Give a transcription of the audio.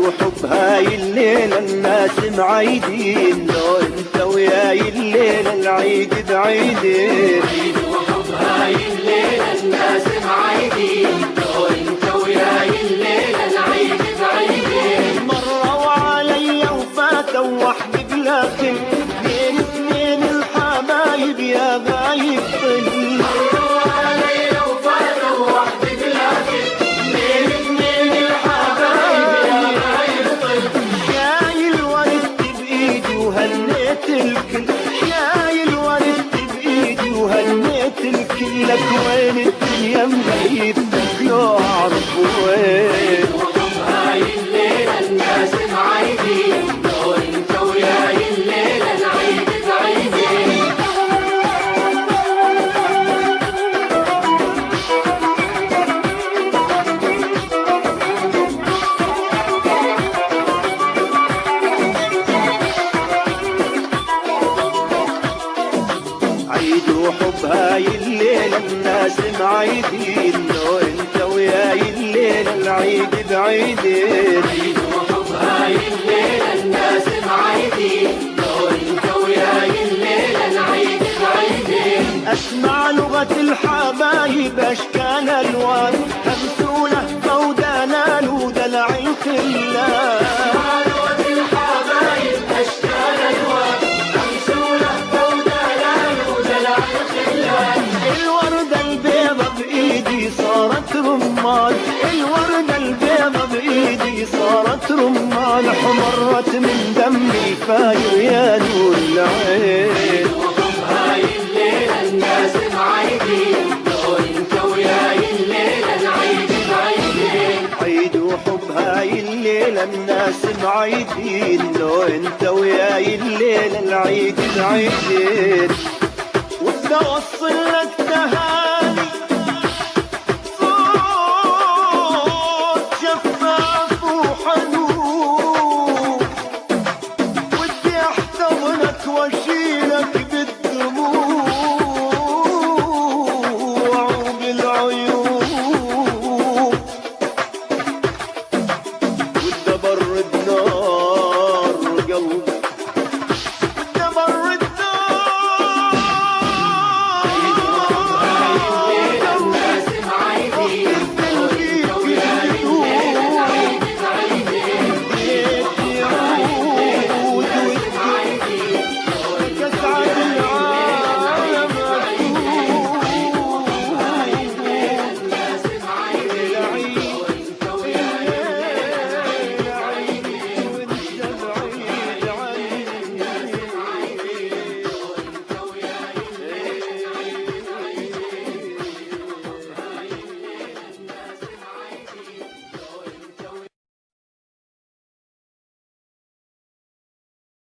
وحب هاي الليلة الناس معيدين، لو انت وياي الليلة العيد بعيدين. عيد وحب هاي الليلة الناس معيدين، لو انت وياي الليلة العيد بعيدين. مروا علي وفاتوا وحدي بلا خل، اثنين اثنين الحبايب يا غايب طل. مروا علي وفاتوا وحدي بلا خل، اثنين اثنين الحبايب يا غايب طل. شايل ورد بايدي وهنيت الكل، شايل ورد بايدي وهنيت الكل. لك وين الدنيا مغيبتك لو اعرف وين. وحب هاي الليلة الناس معيدين، لو انت وياي الليلة العيد بعيدين. عيد وحب هاي الليلة الناس معيدين، لو انت وياي الليلة العيد بعيدين. عيد وحب هاي الليلة الناس معيدين، لو انت وياي الليلة العيد بعيدين. اسمع لغة الحبايب اشكال الوان، همسولة فودانا له دلع الخلان. لغة الحبايب اشكال الوان، همسولة فودانا له دلع الخلان. الوردة البيضة بايدي صارت رمان، الوردة البيضة بايدي صارت رمان. حمرت من دمي فاير يا نور العين. وحب هاي الليلة الناس معيدين، لو انت وياي الليلة العيد بعيدين. عيد وحب هاي الليلة الناس معيدين، لو انت وياي الليلة العيد بعيدين. وابدا وصل